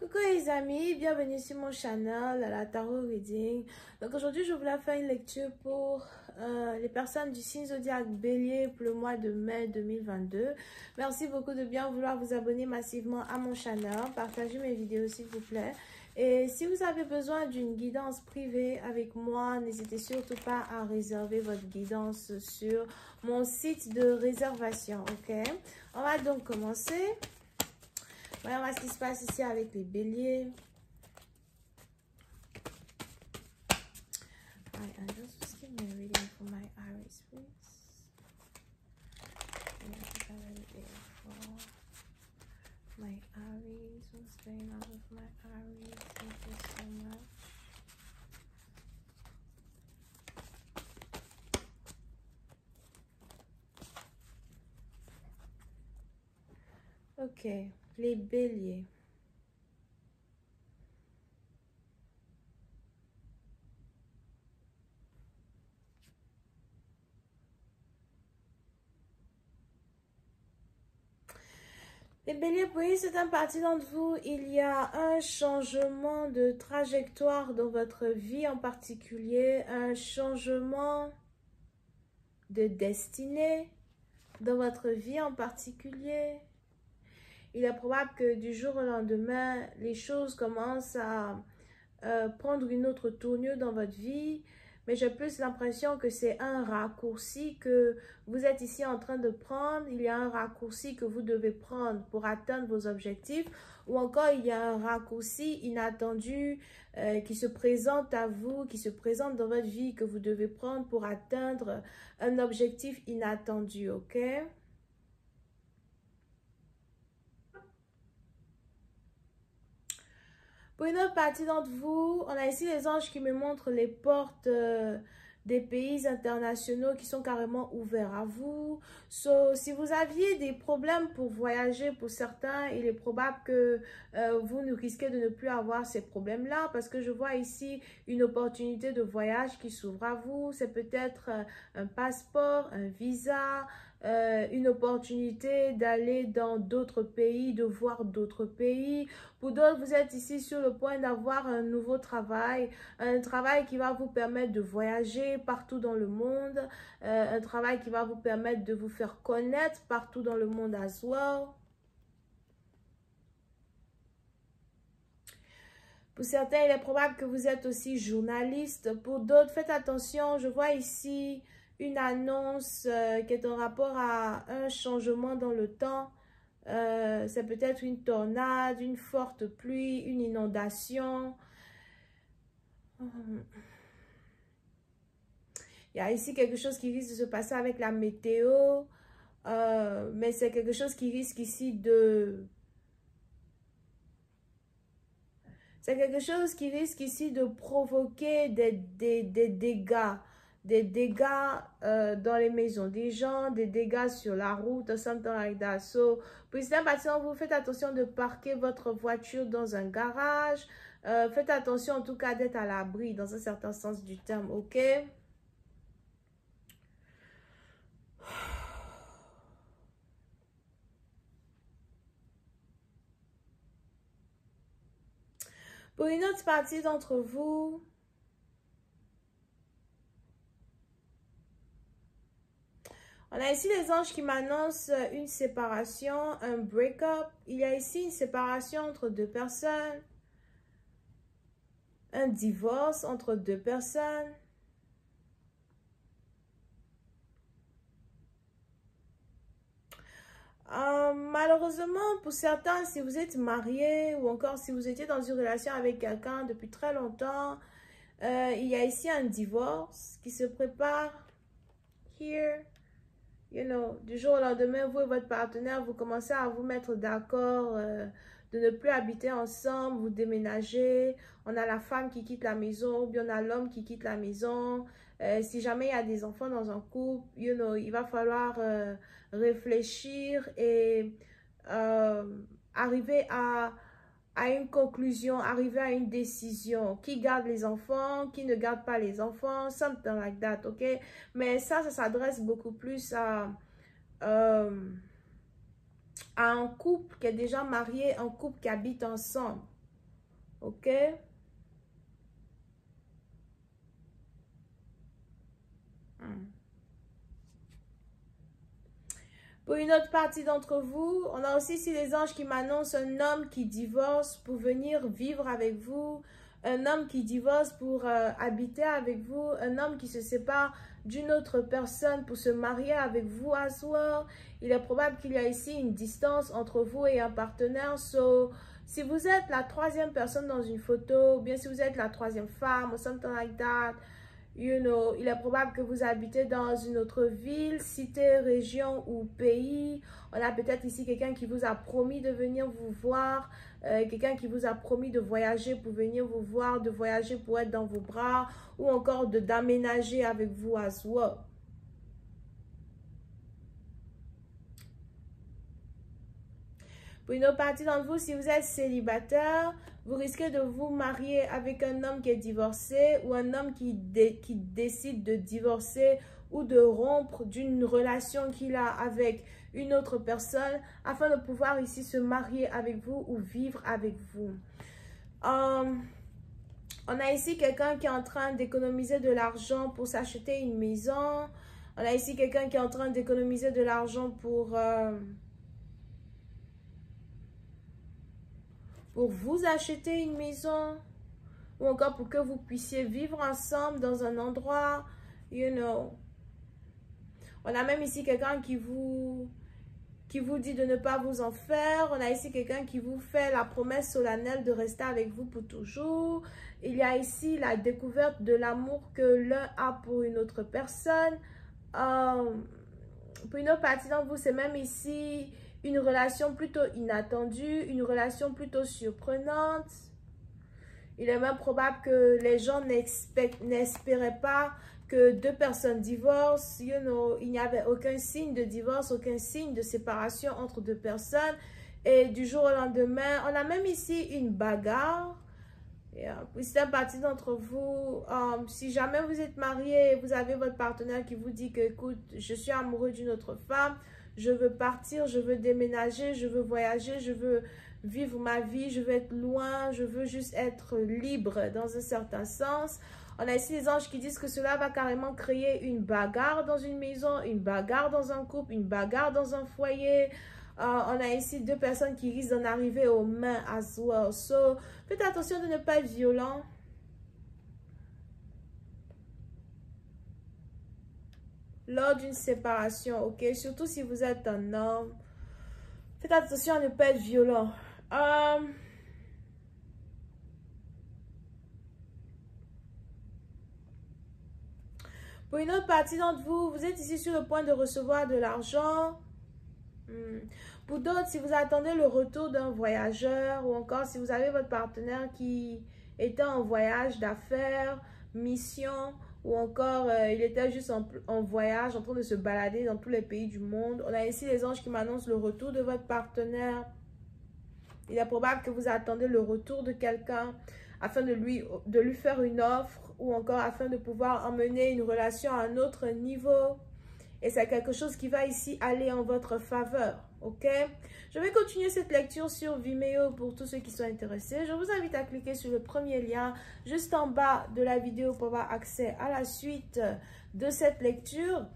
Coucou les amis, bienvenue sur mon channel à la Tarot Reading. Donc aujourd'hui je voulais faire une lecture pour les personnes du signe zodiaque Bélier pour le mois de mai 2022. Merci beaucoup de bien vouloir vous abonner massivement à mon channel, partagez mes vidéos s'il vous plaît. Et si vous avez besoin d'une guidance privée avec moi, n'hésitez surtout pas à réserver votre guidance sur mon site de réservation, ok? On va donc commencer. Voyons ce qui se passe ici avec les béliers. Just give me a reading for my Aries, please. My Aries, what's going on with my Aries? Thank you so much. Ok, les béliers. Les béliers, pour certaines parties d'entre vous, il y a un changement de trajectoire dans votre vie en particulier, un changement de destinée dans votre vie en particulier. Il est probable que du jour au lendemain, les choses commencent à prendre une autre tournure dans votre vie. Mais j'ai plus l'impression que c'est un raccourci que vous êtes ici en train de prendre. Il y a un raccourci que vous devez prendre pour atteindre vos objectifs. Ou encore, il y a un raccourci inattendu qui se présente à vous, qui se présente dans votre vie, que vous devez prendre pour atteindre un objectif inattendu, ok? Pour une autre partie d'entre vous, on a ici les anges qui me montrent les portes des pays internationaux qui sont carrément ouverts à vous. Si vous aviez des problèmes pour voyager, pour certains, il est probable que vous ne risquez de ne plus avoir ces problèmes-là parce que je vois ici une opportunité de voyage qui s'ouvre à vous. C'est peut-être un passeport, un visa, une opportunité d'aller dans d'autres pays, de voir d'autres pays. Pour d'autres, vous êtes ici sur le point d'avoir un nouveau travail, un travail qui va vous permettre de voyager partout dans le monde, un travail qui va vous permettre de vous faire connaître partout dans le monde as well. Pour certains, il est probable que vous êtes aussi journaliste. Pour d'autres, faites attention, je vois ici une annonce qui est en rapport à un changement dans le temps. C'est peut-être une tornade, une forte pluie, une inondation. Il y a ici quelque chose qui risque de se passer avec la météo. Mais c'est quelque chose qui risque ici de... C'est quelque chose qui risque ici de provoquer des dégâts. Des dégâts dans les maisons des gens, des dégâts sur la route, something like that. So, pour certains patients, vous faites attention de parquer votre voiture dans un garage. Faites attention en tout cas d'être à l'abri dans un certain sens du terme, ok? Pour une autre partie d'entre vous, on a ici les anges qui m'annoncent une séparation, un break-up. Il y a ici une séparation entre deux personnes, un divorce entre deux personnes. Malheureusement, pour certains, si vous êtes marié ou encore si vous étiez dans une relation avec quelqu'un depuis très longtemps, il y a ici un divorce qui se prépare. Here, you know, du jour au lendemain, vous et votre partenaire, vous commencez à vous mettre d'accord de ne plus habiter ensemble, vous déménagez. On a la femme qui quitte la maison, ou bien on a l'homme qui quitte la maison. Si jamais il y a des enfants dans un couple, you know, il va falloir réfléchir et arriver à une conclusion, arriver à une décision. Qui garde les enfants, qui ne garde pas les enfants, something like that, ok? Mais ça s'adresse beaucoup plus à un couple qui est déjà marié, un couple qui habite ensemble. Ok? Pour une autre partie d'entre vous, on a aussi ici les anges qui m'annoncent un homme qui divorce pour venir vivre avec vous, un homme qui divorce pour habiter avec vous, un homme qui se sépare d'une autre personne pour se marier avec vous à soi. Il est probable qu'il y a ici une distance entre vous et un partenaire. So, si vous êtes la troisième personne dans une photo, ou bien si vous êtes la troisième femme, ou something like that, you know, il est probable que vous habitez dans une autre ville, cité, région ou pays. On a peut-être ici quelqu'un qui vous a promis de venir vous voir, quelqu'un qui vous a promis de voyager pour venir vous voir, de voyager pour être dans vos bras, ou encore d'aménager avec vous à soi. Pour une autre partie d'entre vous, si vous êtes célibataire, vous risquez de vous marier avec un homme qui est divorcé ou un homme qui décide de divorcer ou de rompre d'une relation qu'il a avec une autre personne afin de pouvoir ici se marier avec vous ou vivre avec vous. On a ici quelqu'un qui est en train d'économiser de l'argent pour s'acheter une maison. On a ici quelqu'un qui est en train d'économiser de l'argent pour vous acheter une maison ou encore pour que vous puissiez vivre ensemble dans un endroit, you know. On a même ici quelqu'un qui vous dit de ne pas vous en faire. On a ici quelqu'un qui vous fait la promesse solennelle de rester avec vous pour toujours. Il y a ici la découverte de l'amour que l'un a pour une autre personne. Pour une autre partie d'entre vous, c'est même ici une relation plutôt inattendue, une relation plutôt surprenante. Il est même probable que les gens n'espéraient pas que deux personnes divorcent. You know, il n'y avait aucun signe de divorce, aucun signe de séparation entre deux personnes. Et du jour au lendemain, on a même ici une bagarre. Puis c'est une partie d'entre vous, si jamais vous êtes marié, vous avez votre partenaire qui vous dit que, écoute, je suis amoureux d'une autre femme, je veux partir, je veux déménager, je veux voyager, je veux vivre ma vie, je veux être loin, je veux juste être libre dans un certain sens. On a ici les anges qui disent que cela va carrément créer une bagarre dans une maison, une bagarre dans un couple, une bagarre dans un foyer. On a ici deux personnes qui risquent d'en arriver aux mains as well. So, faites attention de ne pas être violent. Lors d'une séparation, ok? Surtout si vous êtes un homme. Faites attention à ne pas être violent. Pour une autre partie d'entre vous, vous êtes ici sur le point de recevoir de l'argent. Pour d'autres, si vous attendez le retour d'un voyageur ou encore si vous avez votre partenaire qui était en voyage d'affaires, mission ou encore il était juste en voyage, en train de se balader dans tous les pays du monde. On a ici les anges qui m'annoncent le retour de votre partenaire. Il est probable que vous attendez le retour de quelqu'un afin de lui faire une offre ou encore afin de pouvoir emmener une relation à un autre niveau. Et c'est quelque chose qui va ici aller en votre faveur, ok? Je vais continuer cette lecture sur Vimeo pour tous ceux qui sont intéressés. Je vous invite à cliquer sur le premier lien juste en bas de la vidéo pour avoir accès à la suite de cette lecture.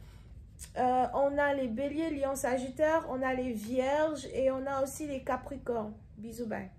On a les béliers, lions, sagittaires, on a les vierges et on a aussi les capricornes. Bisous, bye.